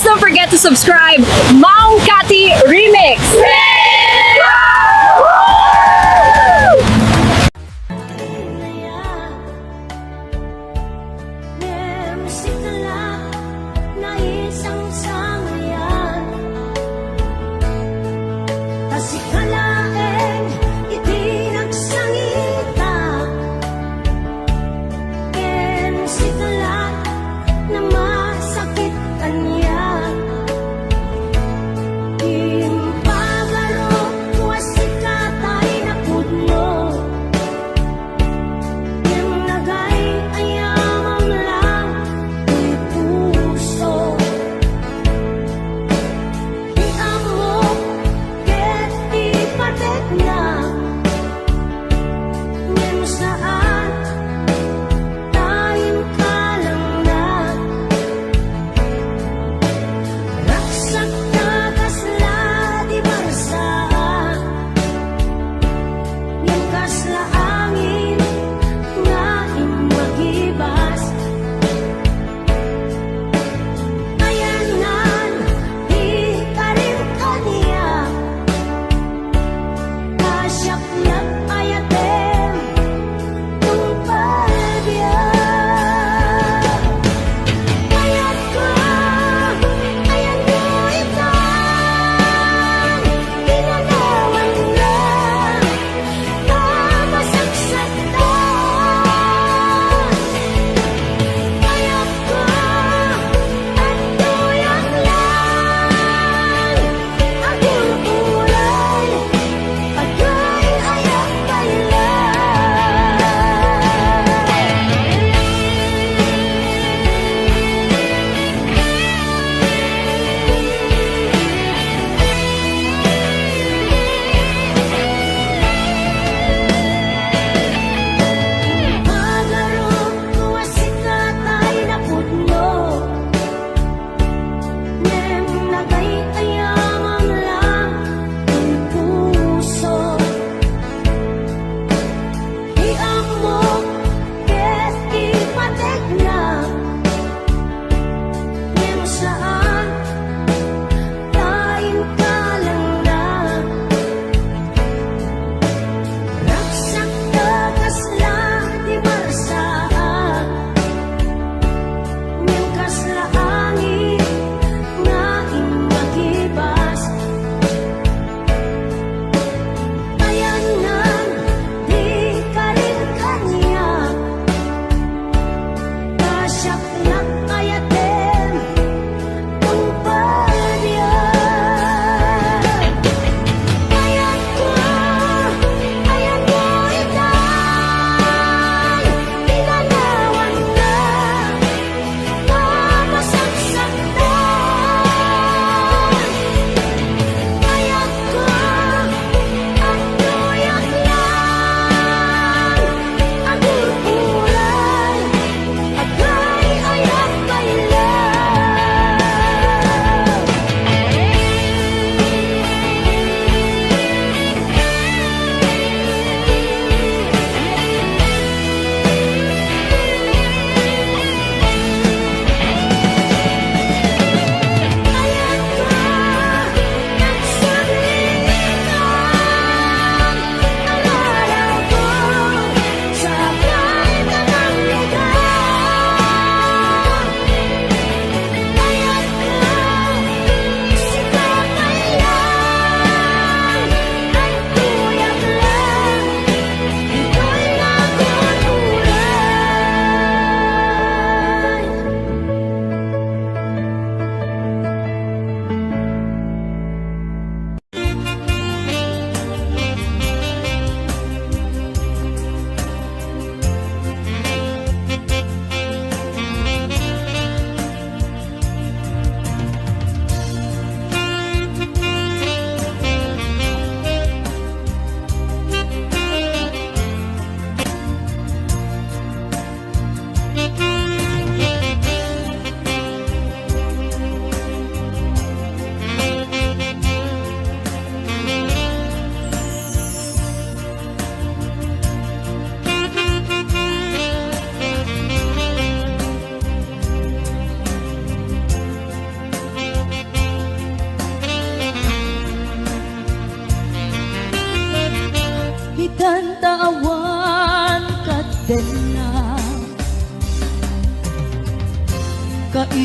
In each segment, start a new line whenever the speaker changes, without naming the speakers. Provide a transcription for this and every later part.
don't forget to subscribe. Maong Kati Remix!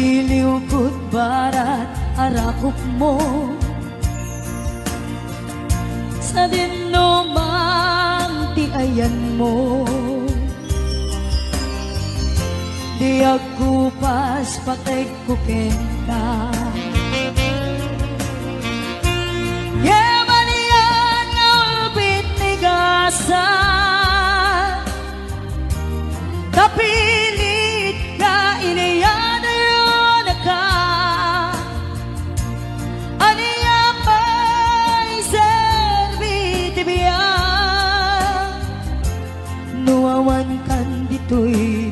iliw ko't barat arakop mo sa dinumang ti ayan mo. Di ako pas patay ko kenta yaman yan ulbit ni gasa kapilit na inayan ayon ka aniya pa'y serviti biya nuawan kan dito'y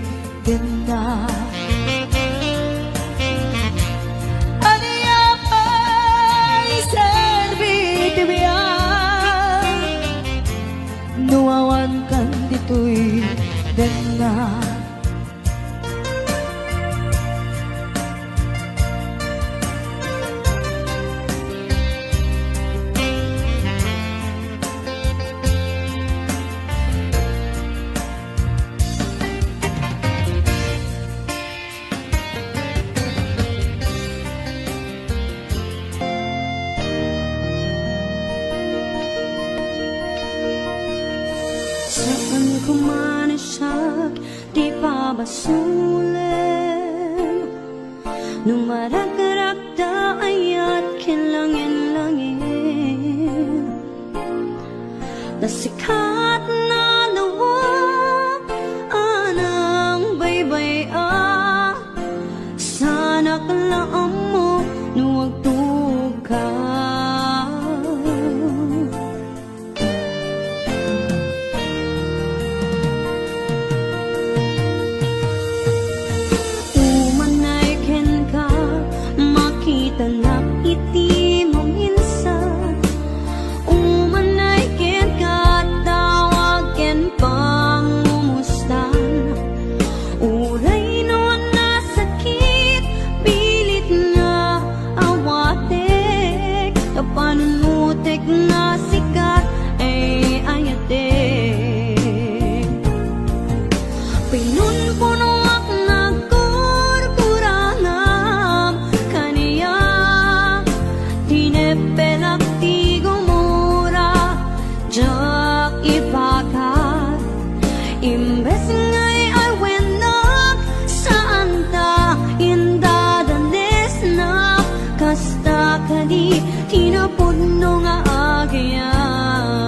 ganda aniya pa'y serviti biya nuawan kan dito'y ganda.
Saan ko man siya di pa basulit nung maragrakta ayat kinlangin-langin nasikat na lawak anang baybay sana kalaam mo nuwag tuka. Tanak iti mo minsan umanay ken katawag ken pangumustan uray no nasakit pilit nga awatek kapanunutek na sikat ay ayatek pinunpuno imbes ngay ay wenak saan ta indadanes na kasta kadi tinapudno nga agyan.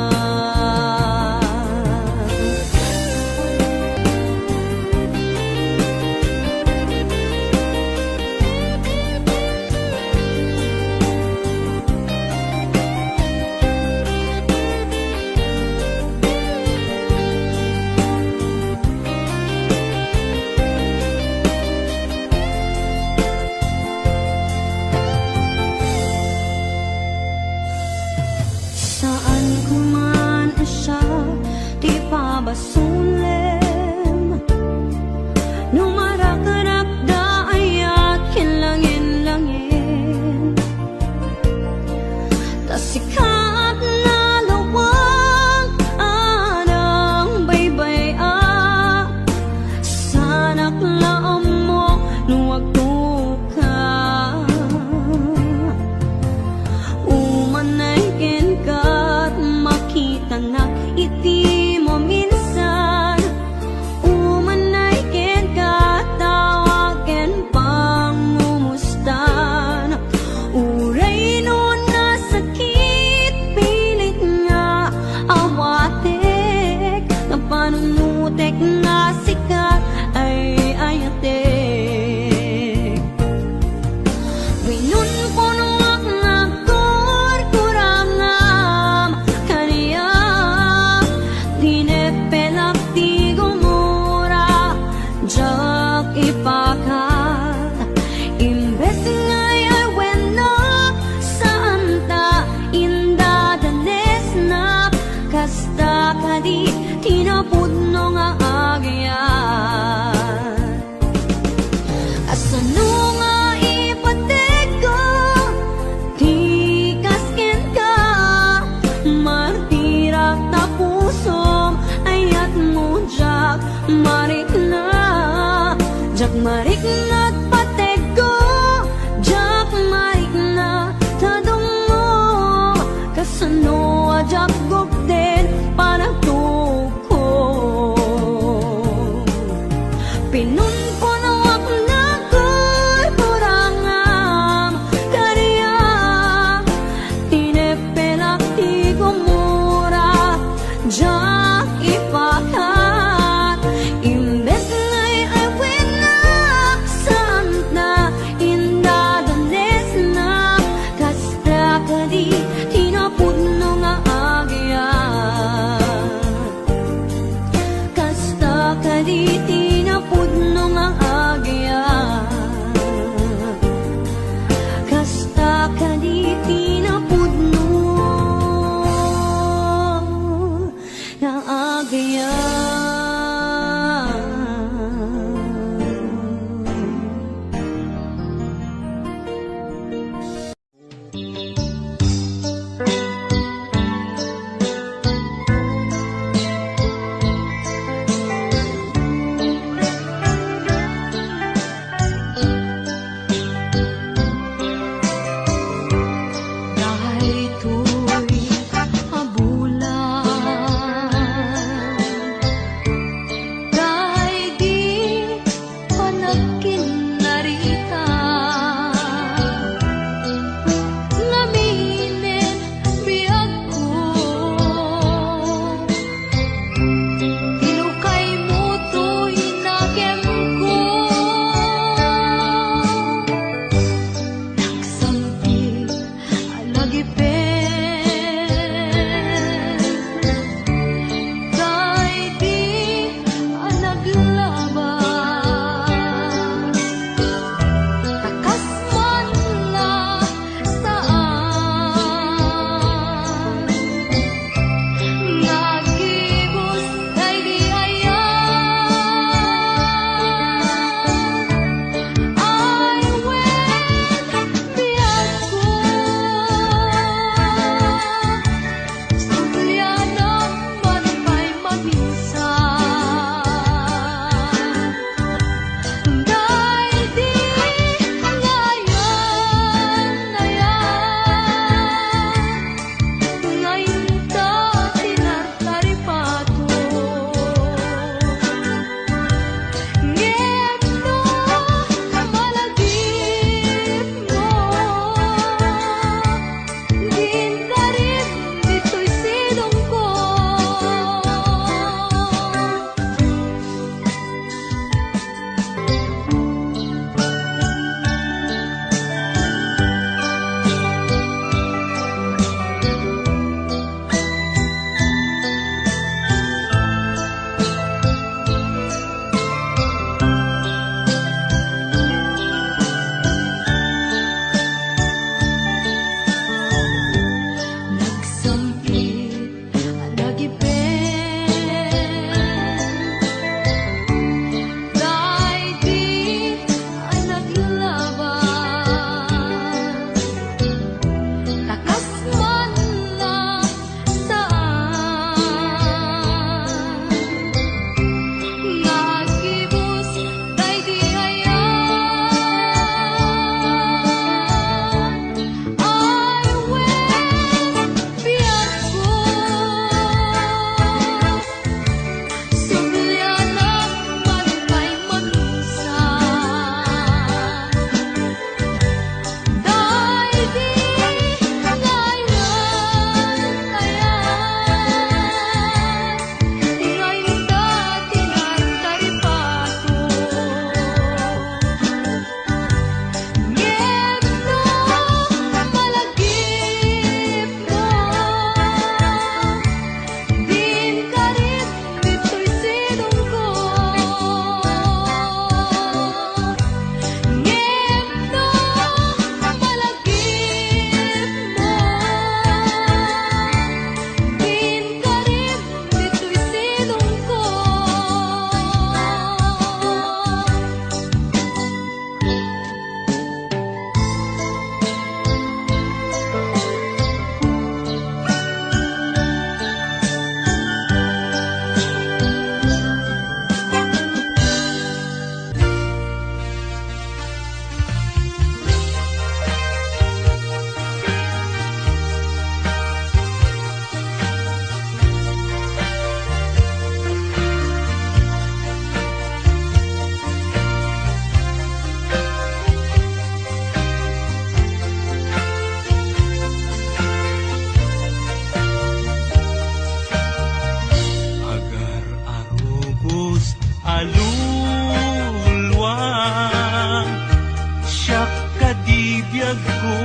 ko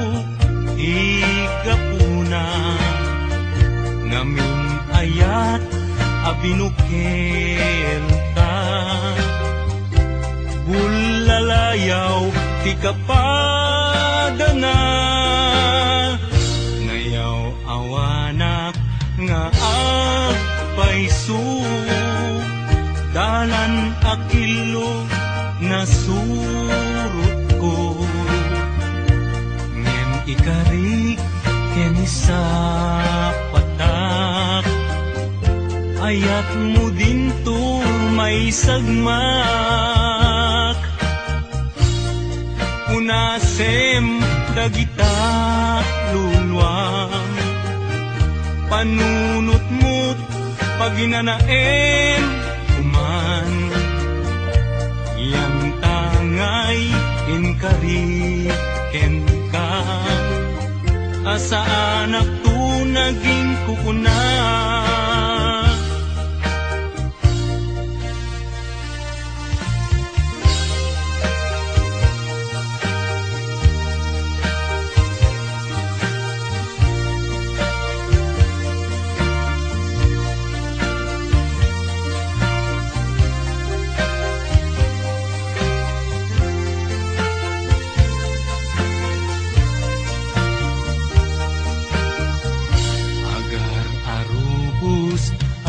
igapuna ngamin ayat abinukel ka bulalayaw ti kapadana ngayaw awanak nga agpaisu dalan akilo nasurot ko ngem ikarik ken sa patak ayat mo din to may sagmak unasem dagita luluang panunot mo't paginanaem kuman yang tangay inkariken ka asa anak tu naging kukuna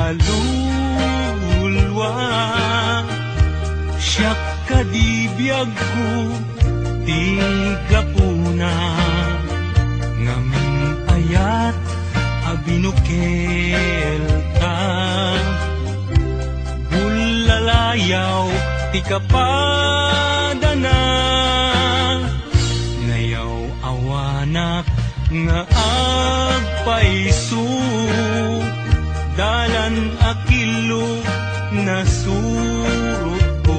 alulwa siyak kadibiyag ko di gapuna ngamin ayat abinukel ka bulalayaw ti kapadana ngayaw awanak nga agpaisu dalan akilo nasurot ko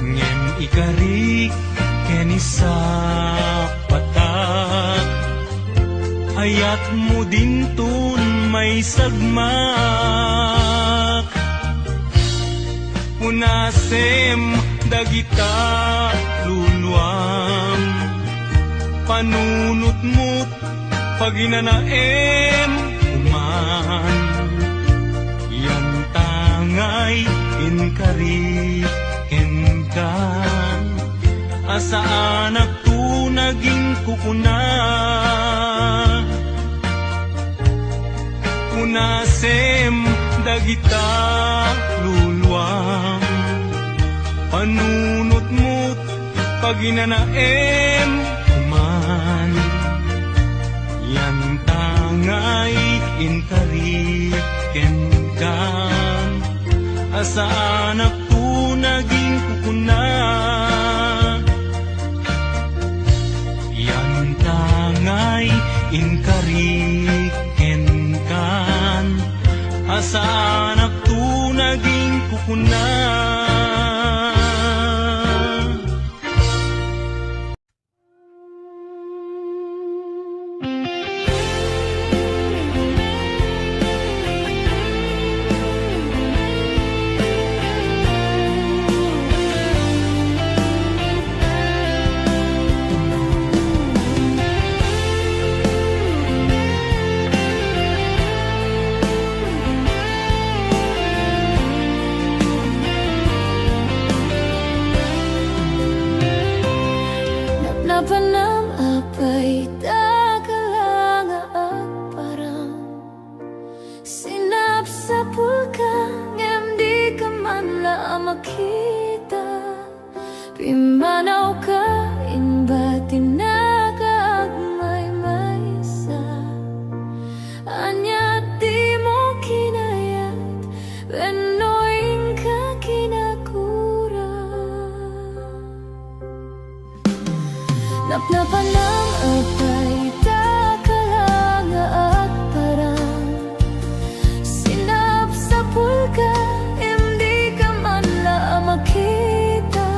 ngem ikarik ken sa patak ayat mo din tun may sagmak unasem dagita luluam panunot mo't paginanaem yan tangay inkariken ka asa anak tu naging kukuna unasem dagita luluam panunot mo't paginanaem kuman yan tangay inkariken ka asa anak tu naging kukuna yan tangay inkariken ka asa anak tu naging kukuna
Napanam apay dagalang at parang sinap sa pulkang ngem di ka man la makita pimanaw ka inba tinagagmay maysa anya di mo kinayat benoing ka kinakura napnapan ng apay dagalang at parang sinap sa pulka hindi ka man la makita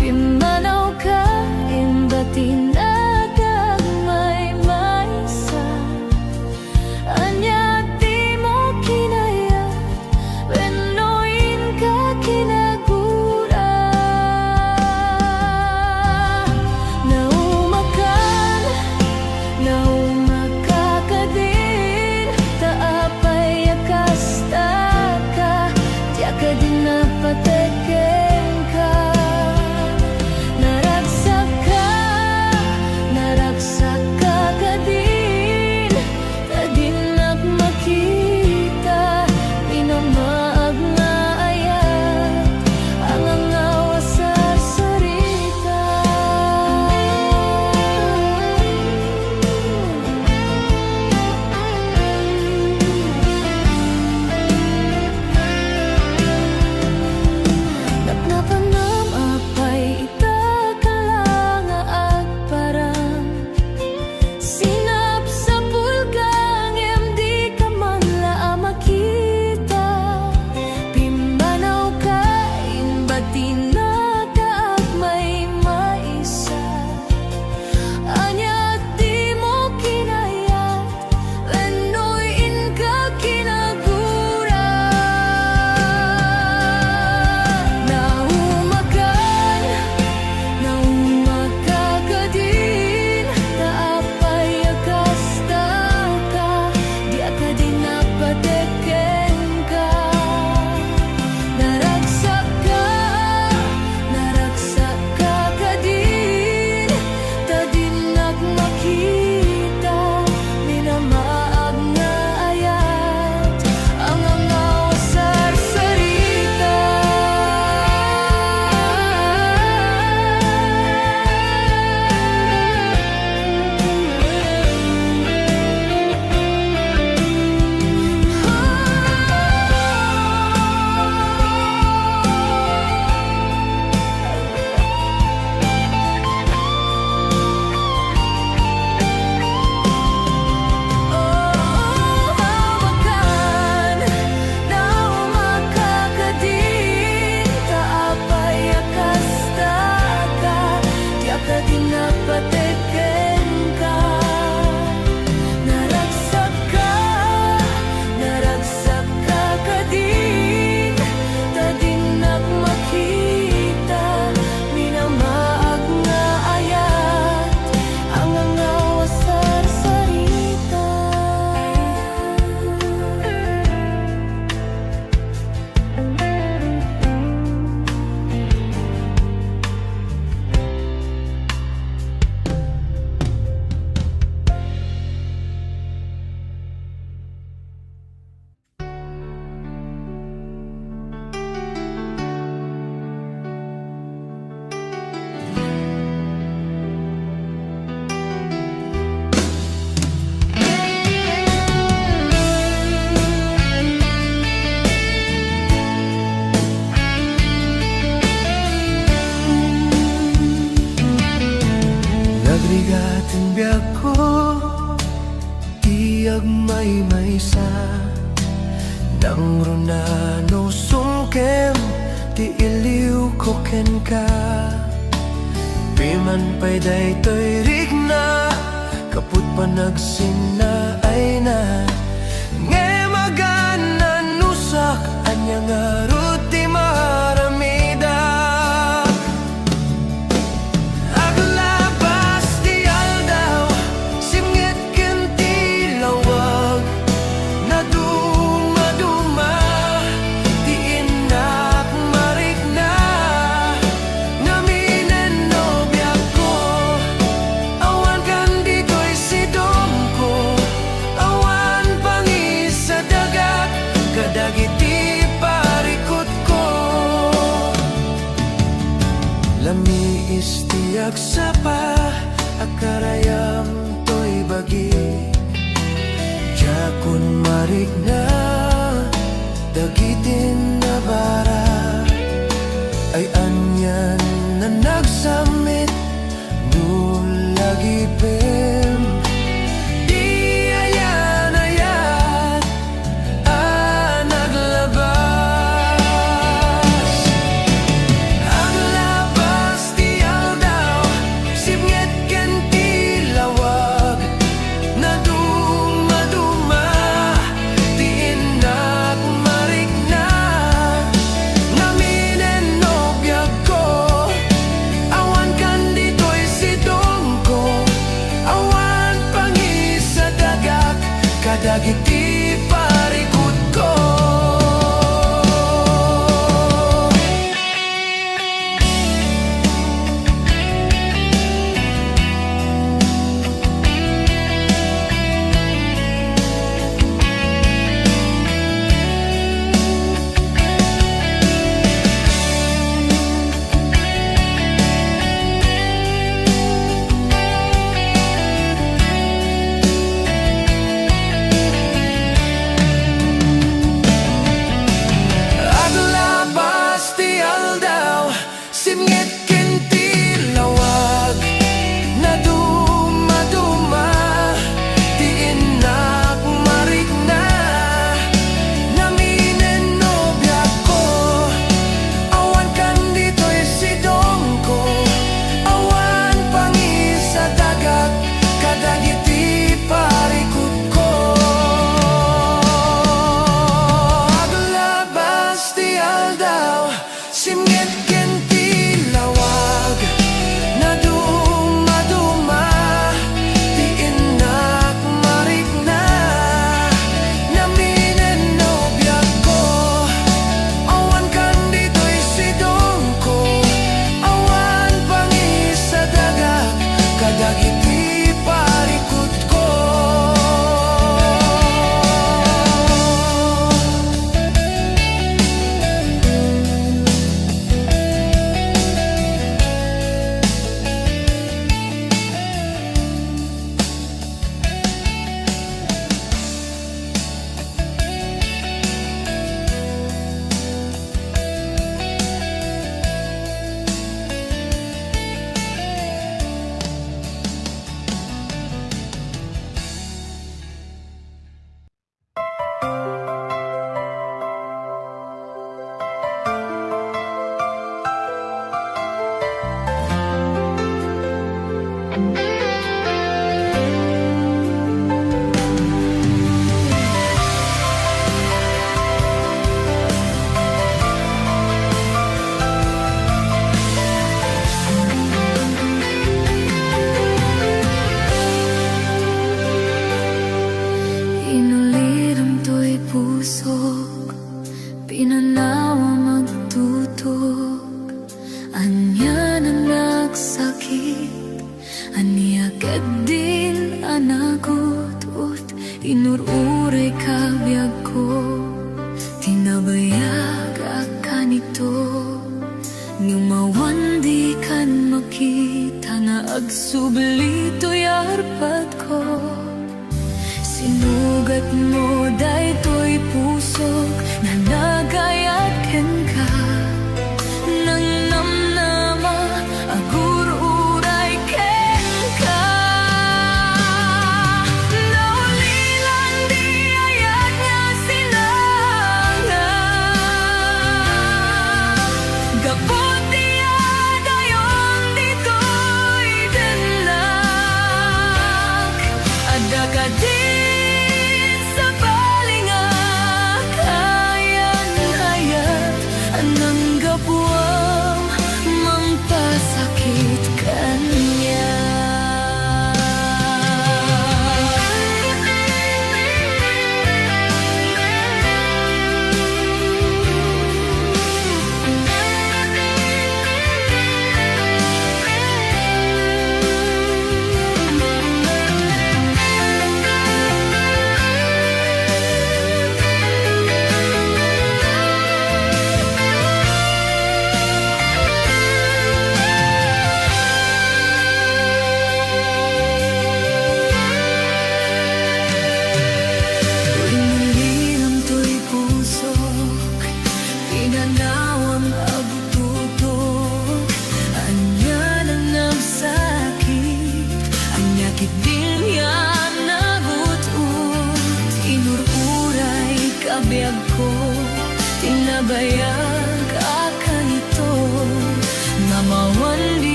pimanaw ka imba tinagagmay maysa anya di mo kinayat benoin ka kinagura
bigatin biyag ko, iyag may sa nang runano sungkem, ti iliw ko ken ka. Piman pa'y daytoy rigna, kaput pa nagsina ay na. Nge magana nusak, anya nga ruti maramida. Aglabas di aldaw, simngit ken ti lawag, na duma-duma, ti inak marikna. Naminen no biyak ko, awan kan dito'y sidong ko, awan pangi sa dagat, kadagiti parikot ko. Lami istiyag sapa, akarayam to'y bagi, jakun marikna, dagitin na bara, ay anyan na nagsamit, nulagi pem. Di ayan-ayan, naglabas. Ang labas ti aldaw, simngit ken ti lawag, na duma-duma, ti inak marikna. Naminen no biag ko, awan kan dito'y sidong ko, awan pangi sa dagat, kadagiti parikot ko. Aglabas ti aldaw, simngit ken ti lawag, na duma-duma, ti inak marikna. Naminen no biyak ko, awan kan dito'y sidong ko, awan pangi sa dagat, kadagiti parikot ko. Aglabas ti aldaw, simngit ken ti lawag, na duma-duma, ti inak marikna. Naminen no biyak ko, awan kan dito'y sidong ko, awan pangi sa dagat, kadagiti parikot ko. Inuliram to'y pusok, pinanawa magtutok, anya nang nagsakit, aniagad din anagutot, tinururay kabyag ko, tinabayag akanito, ngumawan di kan makita na agsubli to'y arpat ko. Sinugat mo daytoy pusok na nagayaken ka, nang namnama agur uray ken ka.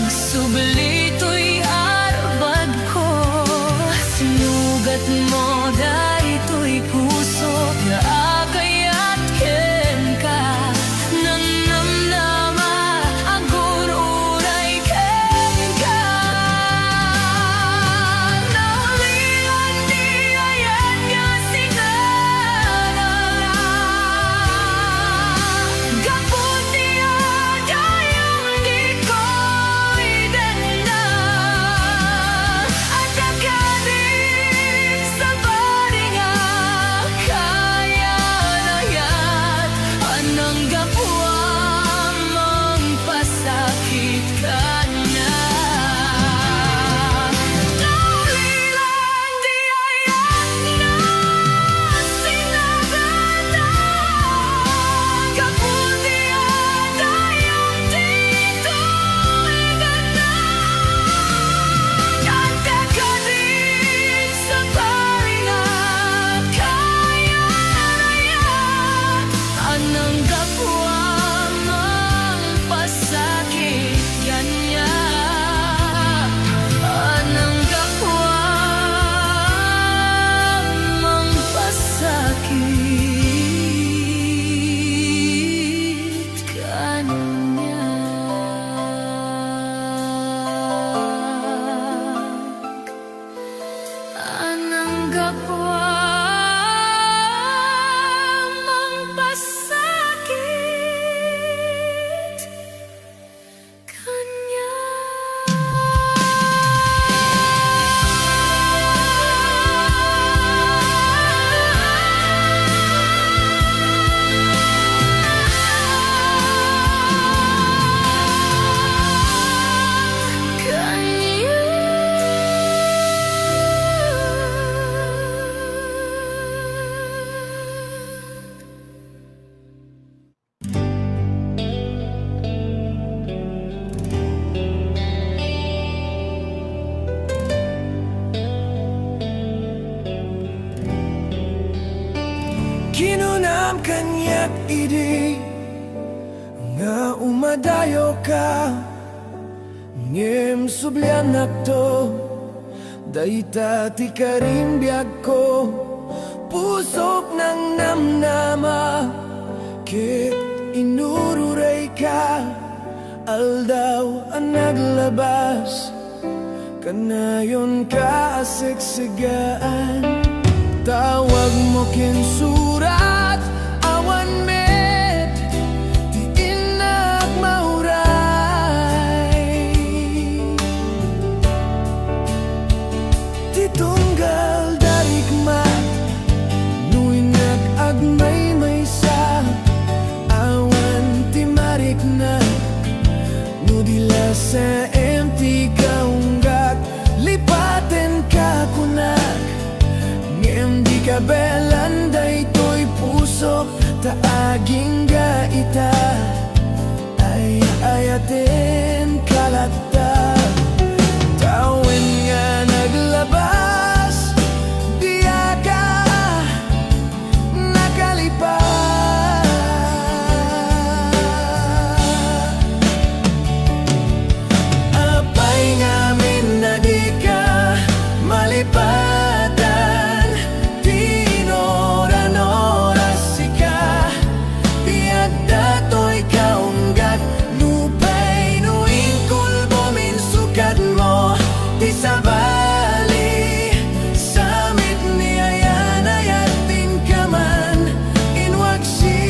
agsubli to'y arbad ko. Sinugat mo daytoy puso nga akayat ken ka. Nanamnama agon uray ken ka. Naulilan di ayat nga sinanala. Gapon niya dayong di ko'y denda. At akadim sa bari nga kaya nayat. Anang gapwa mong pasakit ka na. Naulilan di ayat nga sinagata. Gapon niya dayong di ko'y denda. At akadim sa bari nga kaya nayat. Anang gapwa mong pasakit kanya. Anang gapwa mong pasakit kanya. Anang gapwa mong pasakit kanya.
Kinunam kanyak idi nga umadayo ka. Ngem sublianak to dayta ti karimbiag ko. Pusok ng namnama kit inururay ka. Aldaw ang naglabas kanayon ka asiksigaan. Tawag mo kinsurat awan met ti inak mauray. Ti tunggal darigmat nuy nag-agmay maysa. Awan ti marik na nudila sa empty kaunggat. Lipaten ka kunak ngem di kabelan daytoy pusok taaging gaita. Ay ayaten kalata tawin nga naglabas diya ka nakalipas. Apay ngamin na di ka malipatan. Tinoran-oras sika biag datoy kaunggat. Nupay nuing kulbo minsukat mo di sabali. Samit ni ayan ayatin ka man inwagsi.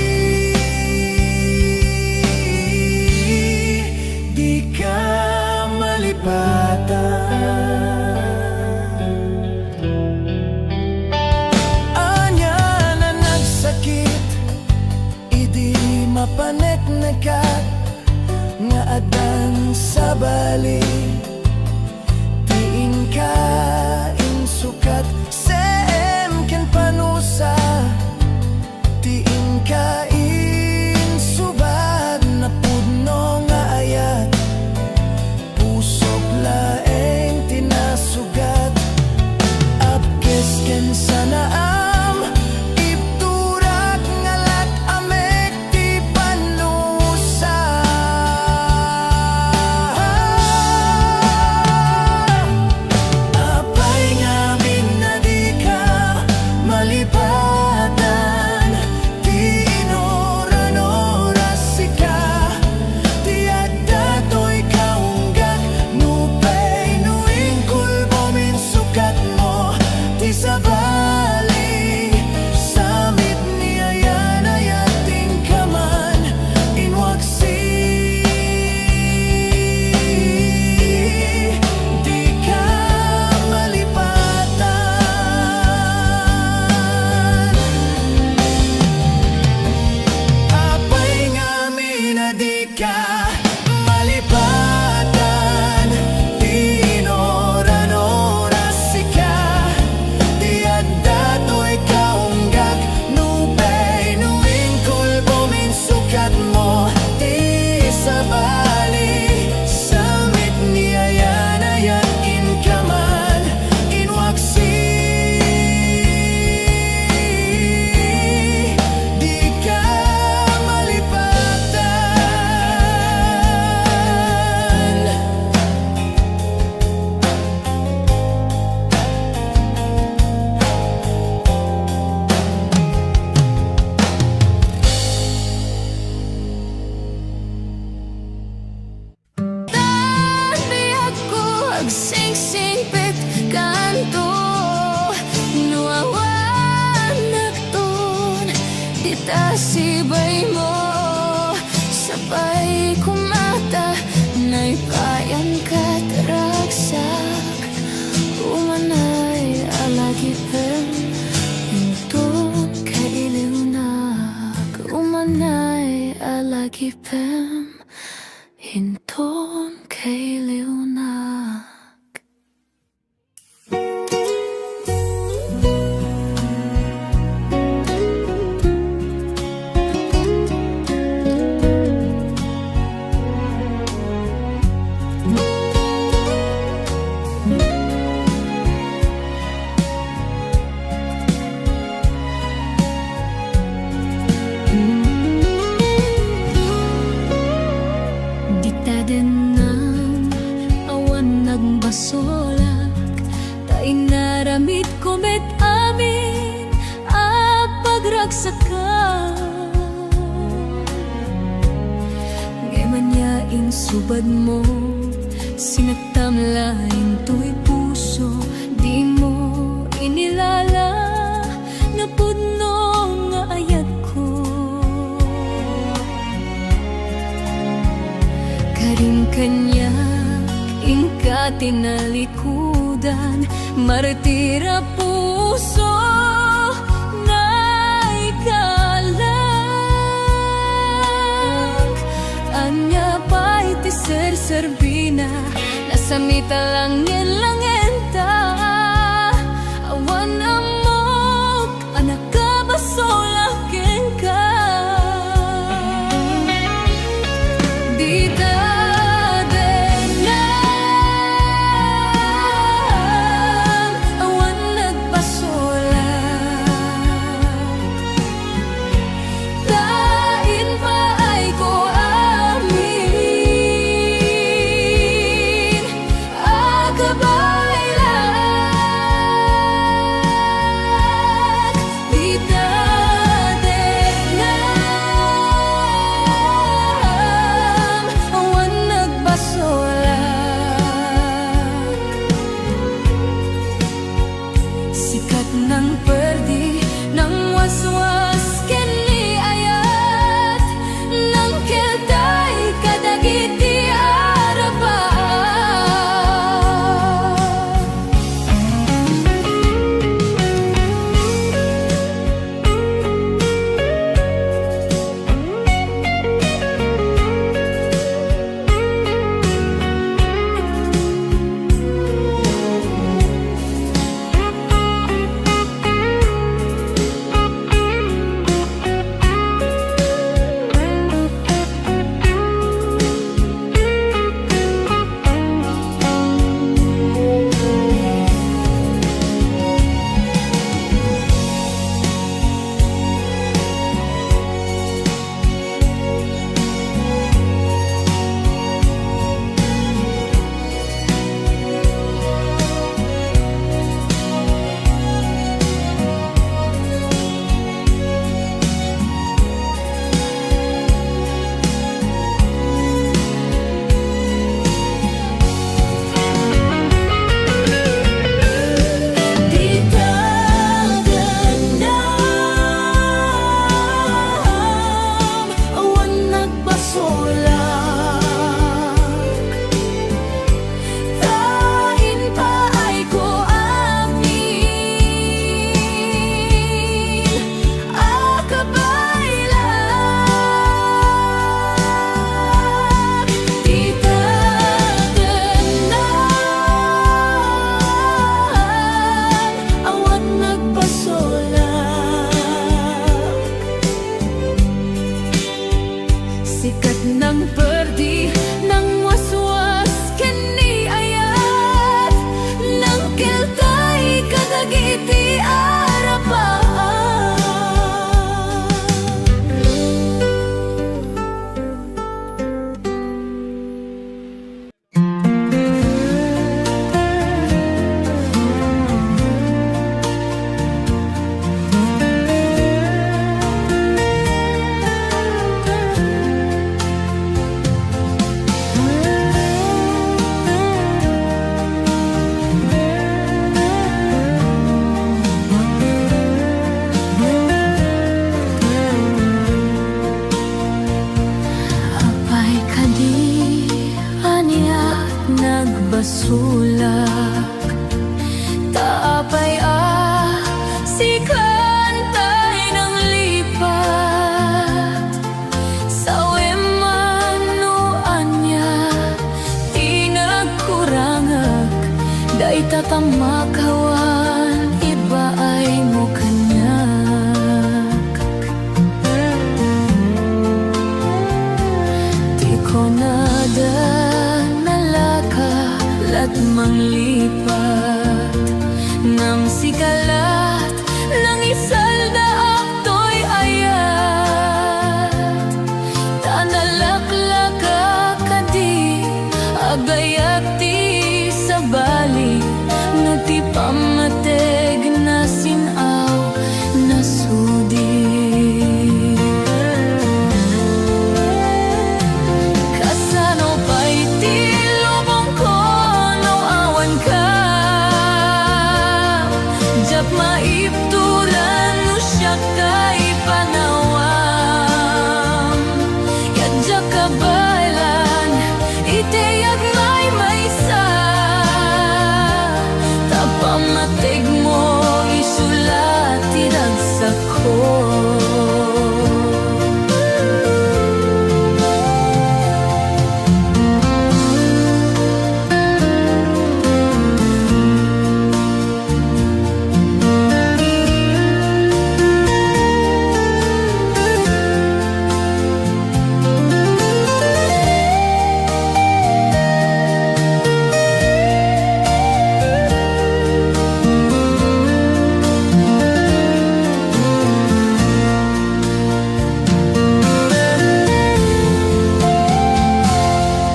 Di ka malipatan. Anya na nagsakit idi mapanek na ka nga adang sa bali. Tiin ka insukat sem ken panusa. Tiin ka insubad na pudno nga ayat. Pusok laeng tinasugat. Apkes ken sanaam ipturak ngalak amek ti panusa.
kasibay mo, sabay kumata, naipayan ka taragsak, umanay alagipem, hinton kailiwnag, umanay alagipem, hinton kailiwnag.
Basolak, tayo naramit komet amin a pagragsakan. Ngayon yaing subad mo, sinagtamlaing to'y puso, di mo inilala na pudno nga ayat ko. Karing kanya ingka tinalikudan, martira puso na ikalang. Anya pa'y ti ser-serbina, nasamita lang langenta. Awan amok, anak ka basolakin ka. Dita nagbasulak. Taapay si kantay ng lipat. Sa wemanuan niya tinagkurangak. Day tatamakawan iba ay mo kanyak. Di ko nada nalakalat manglipat. Nang sikalat nang isalda akto'y ayat. Tanalaklaka kadi agayat ti sa bali. No ti pamateg na sinaw na sudi. Kasano pa'y ti lubong ko no awan ka. Jap maipturan no siya kay panawam. Yadya kabalan iteyag may sa. Tapamatig mo isulat tiragsak ko.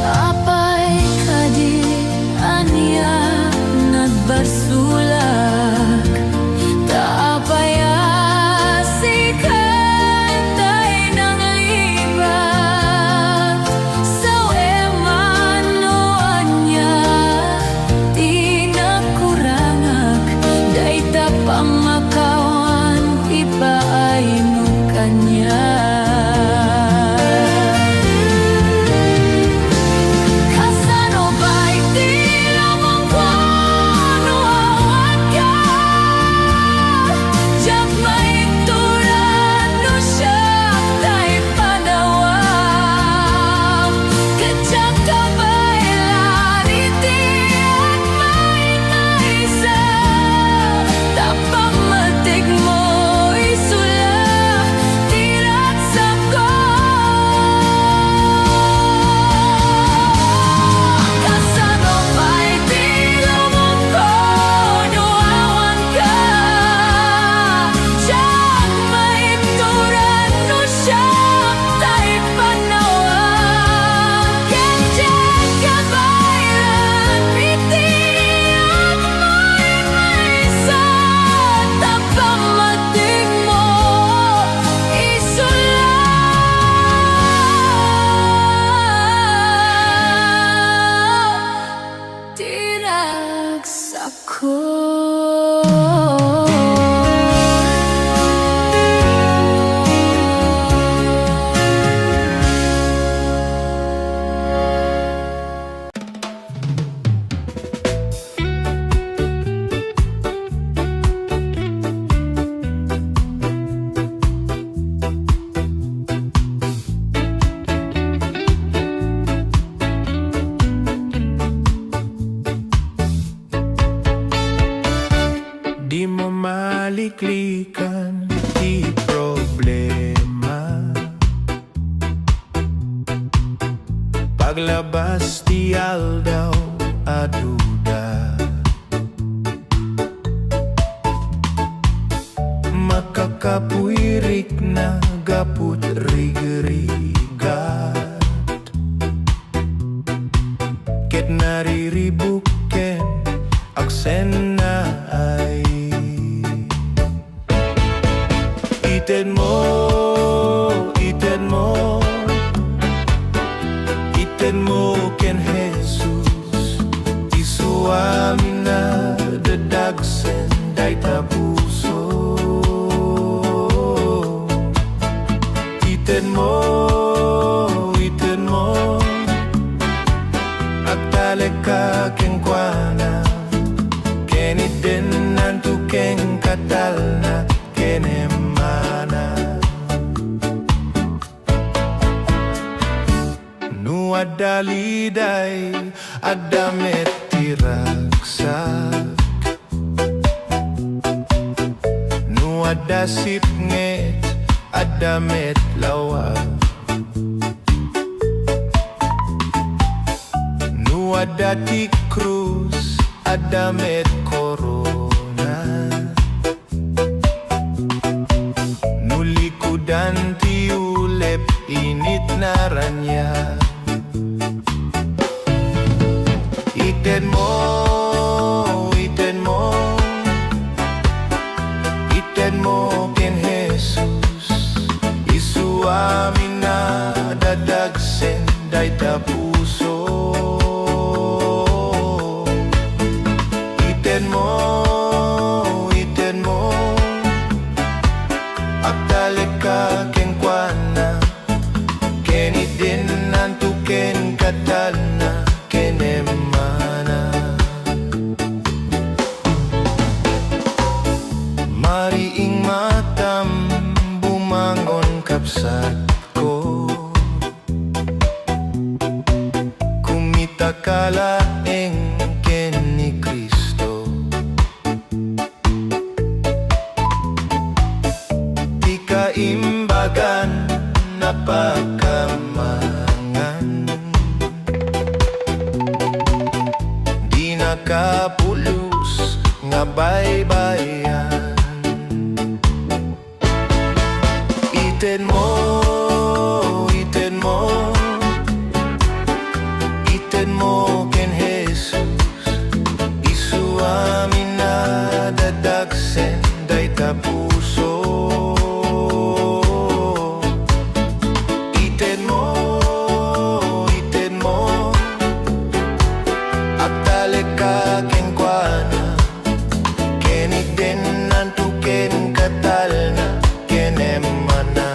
Apay kadi aniya nagbasulak. Taapay si kantay ng libat. Sa wemanuan niya tinagkurangak. Day tapamakawan iba ay mo kanya. Kasano ba'y di lamang ko no awan ka. Diyak maituran no siya tay panawam. Kadyak kabaylan itiyak may naisa. Tapamatig mo isulat tiragsak ko. Kasano ba'y di lamang ko no awan ka. Diyak maituran no siya tay panawam. Kadyak kabaylan itiyak may naisa. Tapamatig mo isulat tiragsak ko.
Di mo maliklikan, di problema. Paglabas di aldaw aduda. Makakapuirik na gaput rigrigat. Ket nariribuken aksen na ay. Ited mo, ited mo, ited mo ken Jesus. Isuami na dadagsen day tapuso. Ited mo, ited mo, at Agtaleka ken kuana Keni denan tu ken katalna Kene mana Nu ada liday Ada metiraksak Nu ada sipnget Ada metlawak Nu ada ti krus Ada met corona Nu likudan ti ulep Init na ranya Iten mo Iten mo Iten mo ken Jesus Isu amin na dadagsen Day ta puso Iten mo Agtaleka ken kuana Ken idin nantu ken katalna Kene mana Mariing matam bumangon kapsat ko Kumita kalaeng ken ni Kristo Di kaimbagan na pagkamangan Di nakapulus nga baybayan Iten mo Iten mo Iten mo ken Jesus Isu amin na dadagsen Day ta puso Iten mo Agtaleka ken kuana Ken iden nantu ken katalna Kene mana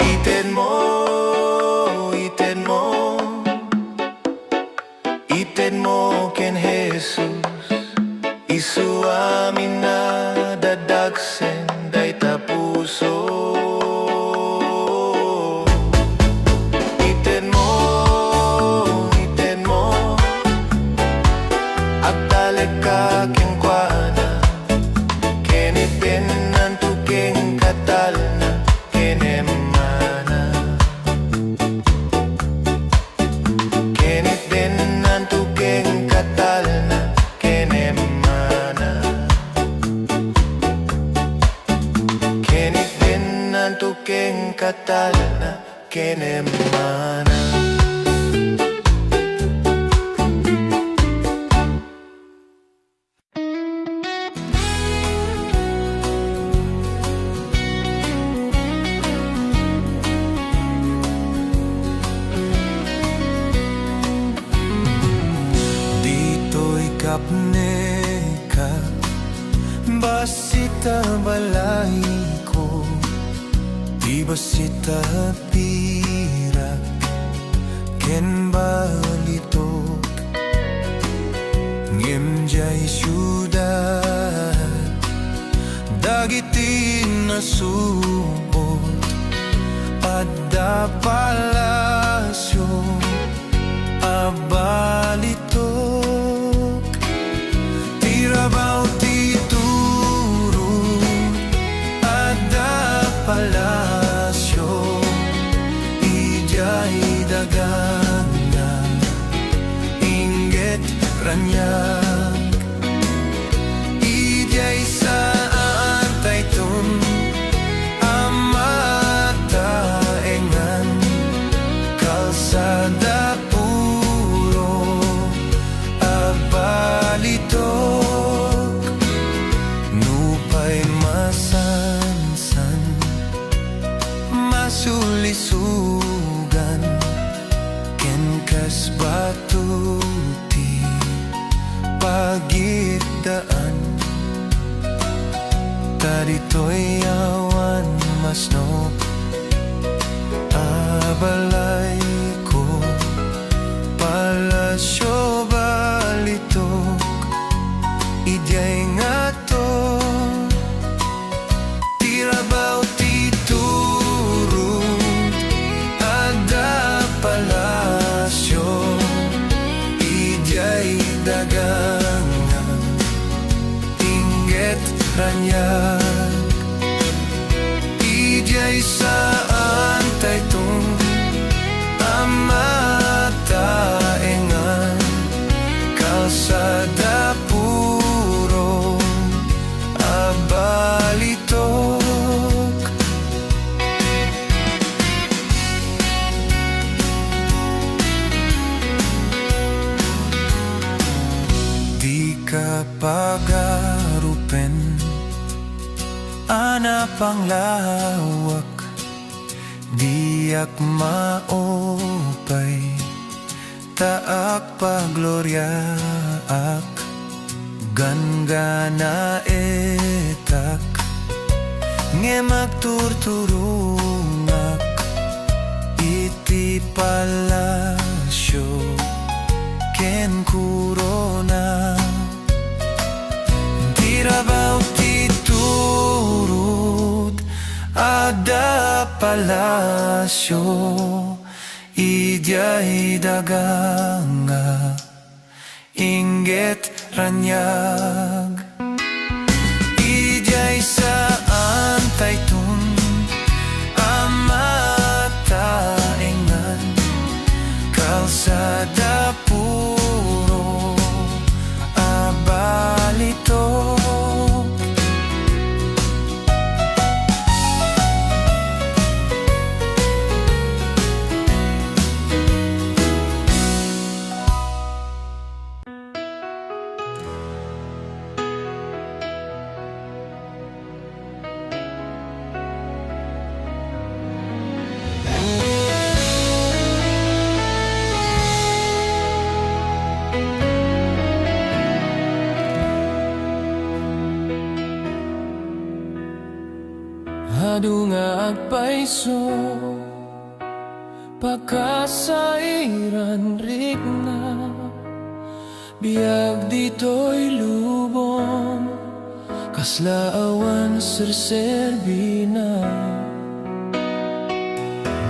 Iten mo Iten mo ken Jesus Isu amin na dadagsen Day ta puso Iten mo Agtaleka ken kuana Ken iden nantu ken katalna Kene mana Ken iden nantu ken katalna Kene mana Ken iden nantu ken katalna Kene mana Dito'y kapneka Basita balay ko Di basita pirak Ken balitok Ngimjay syudad Dagitin na subot Pada palasyo Abalitok Tirabaw tituro Ada palasyo Ijay dagana Inget ranyak Ijay saan tayton Amata engan Kalsada puro Abalitok Nupay masansan Masulisugan Ken kas batuti Pagidaan Tarito'y awan masno Abalay ko ranyag Ijay saan taytong amataengan Kalsada puro abalitok Di ka pagarupen Ana panglawak Diak maopay Taak paglorya ak Gangana etak Nge magturturungak Iti palasyo Ken kurona Tirabaw titurut Ada palasyo Ijay daganga Inget ranyag Ijay saan taytun amataengan Kalsada puro abalito Hadunga agpaiso Pagkasairan rigna Biag dito'y lubong Kaslaawan serserbina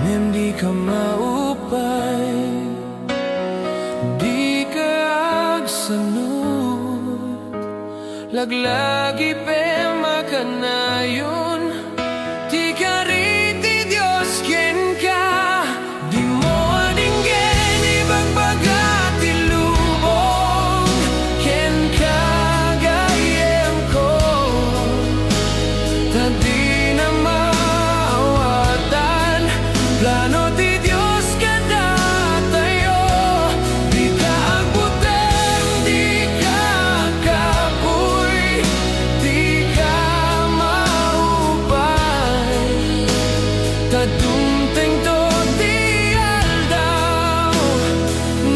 Ngem di ka maupay Di ka agsanod Laglagi pe makanayon Di ka riti Diyos ken ka Di mo adinggen ibagbagati lubong Ken ka gayem ko Ta di na maawatan Plano ti Diyos kada tayo Di ka agbuteng, di ka kapoy Di ka maupay Tadumteng to di aldaw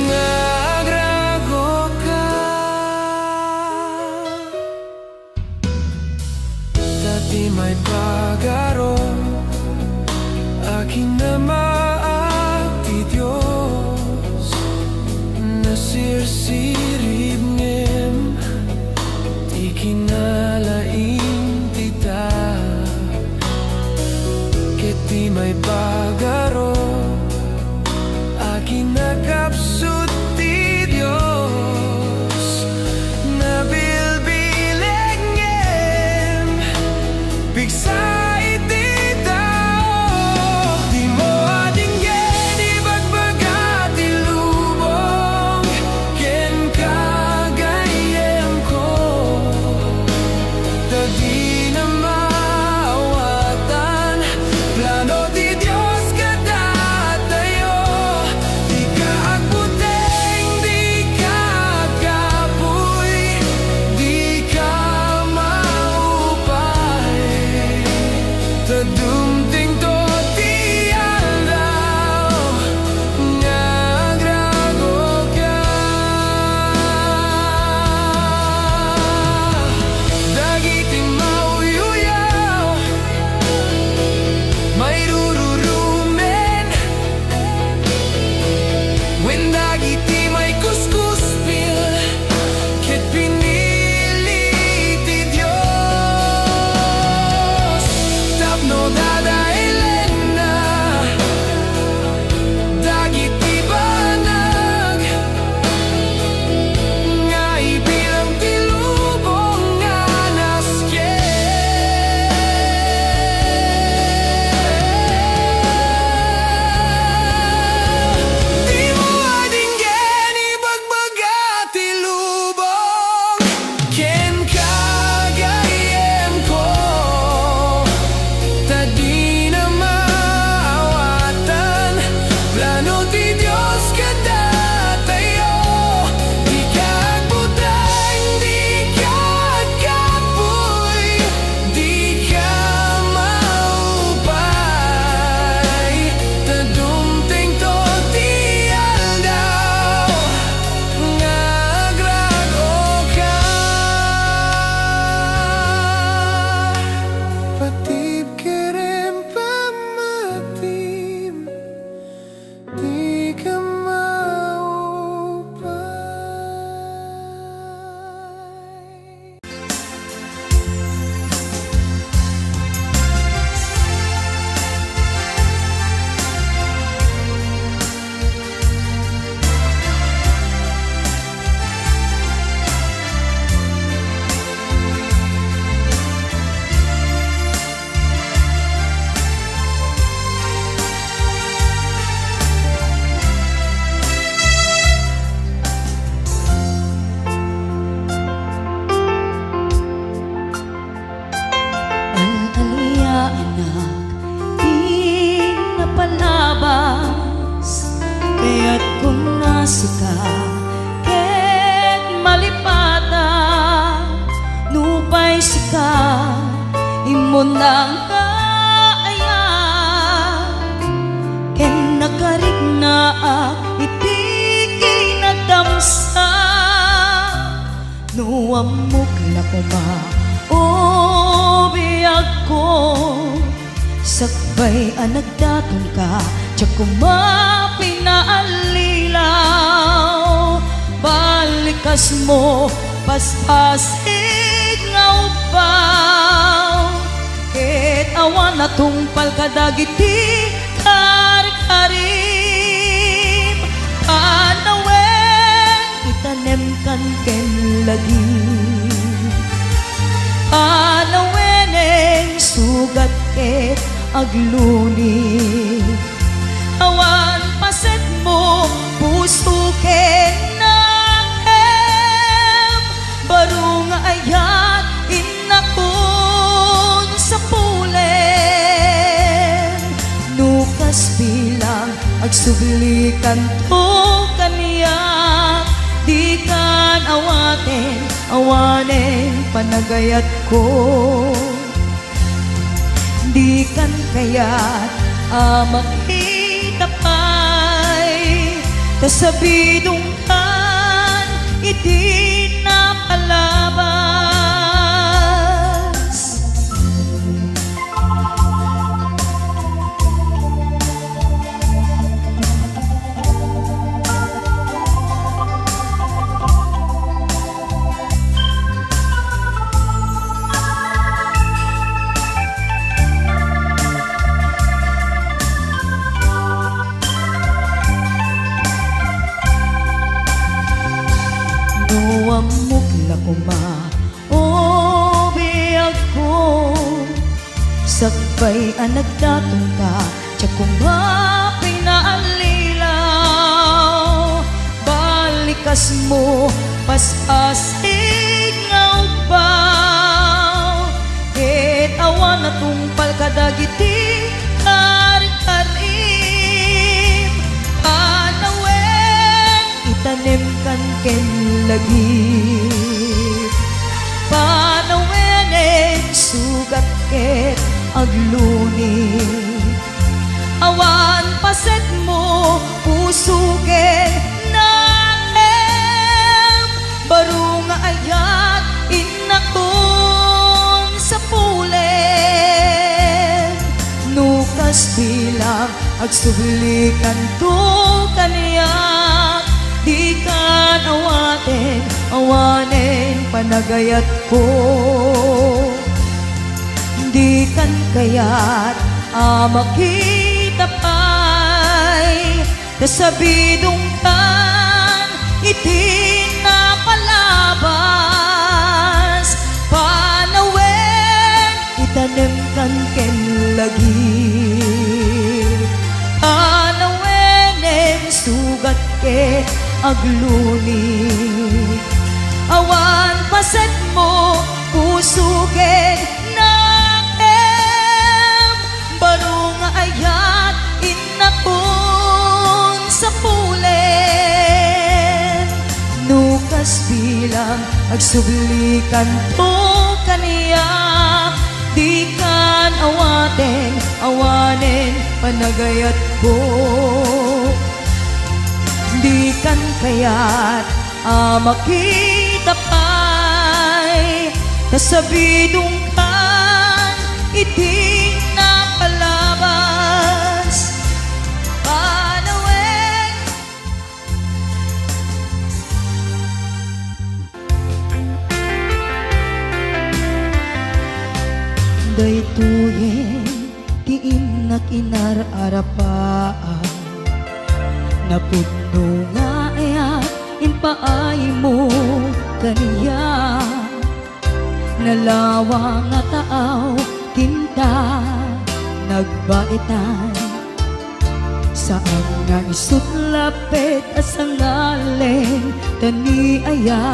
Ngagrago ka Dati may pagaro Akin na maakti Diyos Nasirsirib ngem Di kinalain tita Keti may pagaro Akin nakapsut ti Diyos Nabilbileg ngem Pigsa iti tao Di mo adinggen ibagbagati lubong Ken ka
Bayat kung nasika ket malipata nupay sika imon nang kaaya ken nakarig na iti kinadamsa nuamok na kuma o biyag ko sakbay anagdatong ka tiyak kuma pinaalilaw balikas mo paspasig nga upaw ket awan na tungpal kadagiti karim panawen itanem kan ken lagi panaweneng sugat ket agluni awan paset mo puso ken nahem baro nga ayat inakon sa pulen nukas bilang agsublikan to kaniya di kan awaten awanen panagayat ko di kan kayat makita pa'y tasabidong kan iti napalabas nuamok na kuma o biyag ko sakbay anagdatong ka tiyak kuma pinaalilaw balikas mo paspasig nga upaw ket awan na tungpal kadagiti karim panawen itanem kan ken lagi panaweneng sugat ket agluni awan paset mo puso ken naem baro nga ayat inakon sa pulen nukas bilang agsublikan to kaniya di kan awaten awanen panagayat ko di kan kayat makita pa'y tasabidong kan iti napalabas panawen itanem kan ken lagi panaweneng sugat ket agluni awan paset mo puso ken naem baro nga ayat inakon sa pulen nukas bilang agsublikan to kaniya di kan awaten awanen panagayat ko di kan kayat makita pa'y tasabidong kan iti napalabas panawen daytoyen ti innak inararapaan napudno nga inpaay mo kaniya nalawa nga taaw tinta nagbaitan saan nga isut lapit asangalen taniaya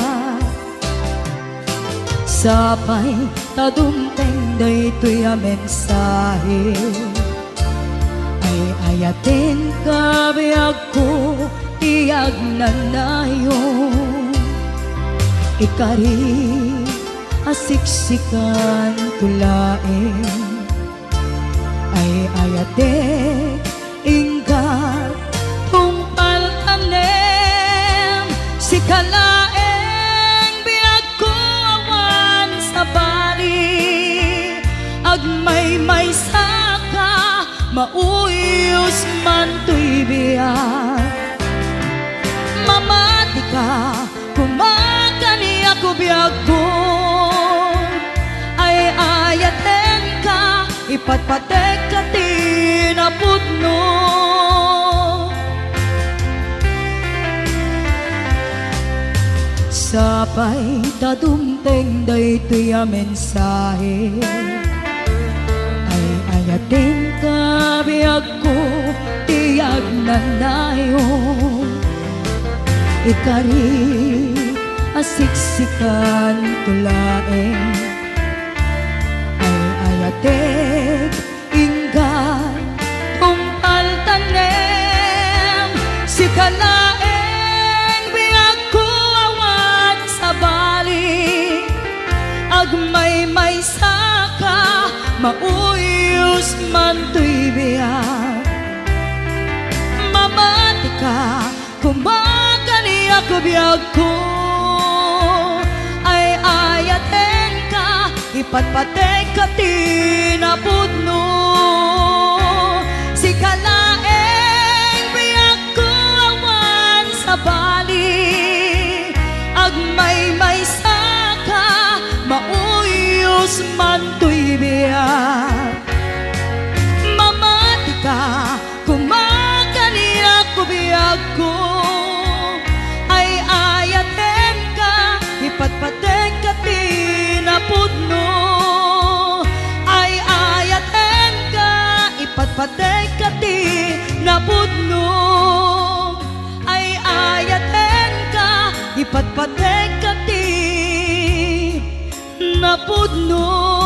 sapay tadumteng daytoy a mensahe ay ayaten kabiag ko tiyag na nayo. Ikari asiksikan tulain, ay ayate ingkat tungpal tanem. Si kalaeng biag ko awan sa bali, agmay saka mauyos man to'y biyak. Mamati ka kumakani ako biag ko, ay ayaten ka ipatpatek ka tinapudno. Sapay tadumteng daytoy a mensahe, ay ayaten ka biag ko tiyag na nayo. Ikari asiksikan tulaeng, ay ayatek inggan tungpal tanem. Si kalaeng biag ko awan sa bali, agmay saka mauyos man to'y biyak. Mamati ka kumakani ako biag ko, ay ayaten ka ipatpatek ka tinapudno. Si kalaeng biag ko awan sa bali, agmay saka mauyos man to'y biyak. Mamati ka kumakani ako biag ko, ay ayaten ka ipatpatek ka tinapudno. Ay ayaten ka ipatpatek ka tinapudno. Ay ayaten ka ipatpatek ka tinapudno.